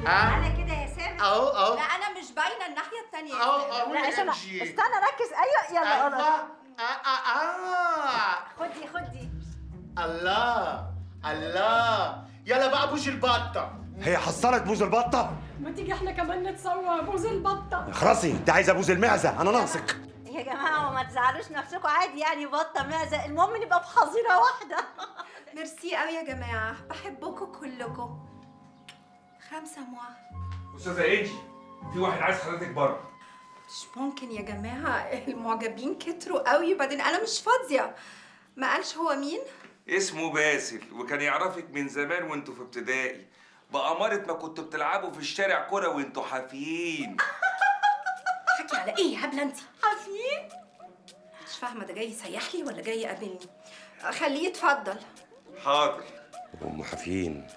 انا كده يا سامح. اهو لا انا مش باينه الناحيه الثانيه. اهو لا عشان انجي. استنى ركز. ايوه يلا ايوه خدي. الله الله، يلا بقى بوش البطه. هي حصلت بوز البطه؟ ما تيجي احنا كمان نتصور بوز البطه. خلاصي انت عايزه بوز المعزه، انا ناقصك. يا جماعه ما تزعلوش نفسكم، عادي يعني بطه معزه، المهم نبقى في حظيره واحده. ميرسي قوي يا جماعه، بحبكم كلكم. 5 موا. استاذه انجي، في واحد عايز حضرتك بره. مش ممكن يا جماعه، المعجبين كتروا قوي، وبعدين انا مش فاضيه. ما قالش هو مين؟ اسمه باسل، وكان يعرفك من زمان وانتوا في ابتدائي، بأمارة ما كنتوا بتلعبوا في الشارع كرة وانتوا حافيين. حكي على ايه يا هبله انت؟ حافيين؟ مش فاهمه، ده جاي يسيح لي ولا جاي يقابلني؟ خليه يتفضل. حاضر. ام حفين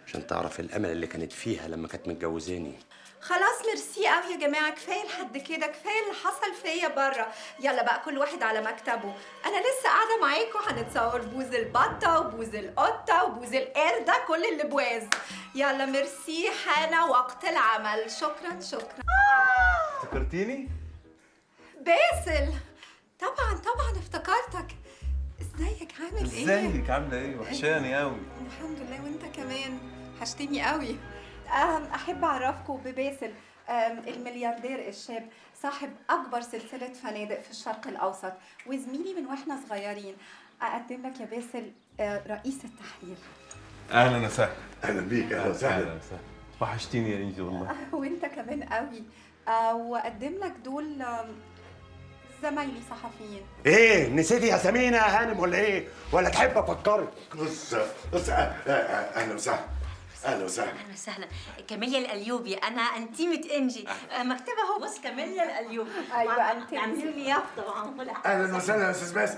عشان تعرف الامل اللي كانت فيها لما كانت متجوزاني. خلاص ميرسي قوي يا جماعه، كفايه لحد كده، كفايه اللي حصل فيا بره. يلا بقى كل واحد على مكتبه، انا لسه قاعده معاكم، هنتصور بوز البطه وبوز القطه وبوز القرده، كل اللي بواز. يلا ميرسي، حان وقت العمل. شكرا. افتكرتيني؟ باسل، طبعا افتكرتك. ازيك، عامل ايه؟ ازيك عامله ايه؟ وحشاني قوي. الحمد لله، وانت كمان حشتني قوي. احب اعرفكم بباسل، الملياردير الشاب، صاحب اكبر سلسله فنادق في الشرق الاوسط، وزميلي من واحنا صغيرين. اقدم لك يا باسل رئيس التحرير. اهلا وسهلا. اهلا بيك، اهلا وسهلا. وحشتيني يا انجي والله. وانت كمان قوي. واقدم لك دول زمايلي صحفيين. ايه نسيتي يا سمينه يا هانم ولا ايه؟ ولا تحب افكرك؟ بص اهلا وسهلا. اهلا وسهلا. كاميليا الأليوبي، انا انتيمة انجي. مكتبها اهو، بص كاميليا الأليوبي. ايوه انت. اعملوا لي يافطه وعنقول. اهلا وسهلا يا استاذ باسل.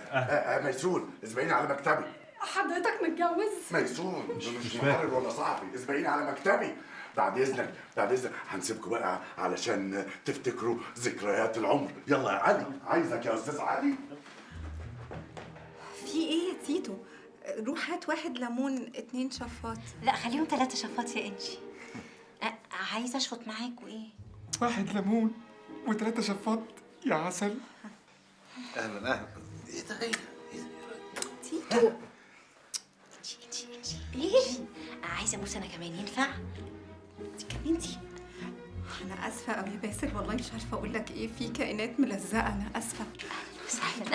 ميسون، اسبقيني على مكتبي. حضرتك متجوز؟ ميسون مش محرر ولا صاحبي، اسبقيني على مكتبي. بعد اذنك هنسيبكم بقى علشان تفتكروا ذكريات العمر. يلا يا علي، عايزك يا استاذ علي. في ايه يا تيتو؟ روح هات 1 ليمون 2 شفاط. لا خليهم 3 شفاط يا انجي. عايزه اشفط معاك وايه؟ 1 ليمون و3 شفاط يا عسل. اهلا. ايه ده؟ تيتو. انجي ايه؟ عايزه ابوس انا كمان، ينفع؟ انتي انا اسفه قوي يا باسل، والله مش عارفه اقول لك ايه، في كائنات ملزقه، انا اسفه.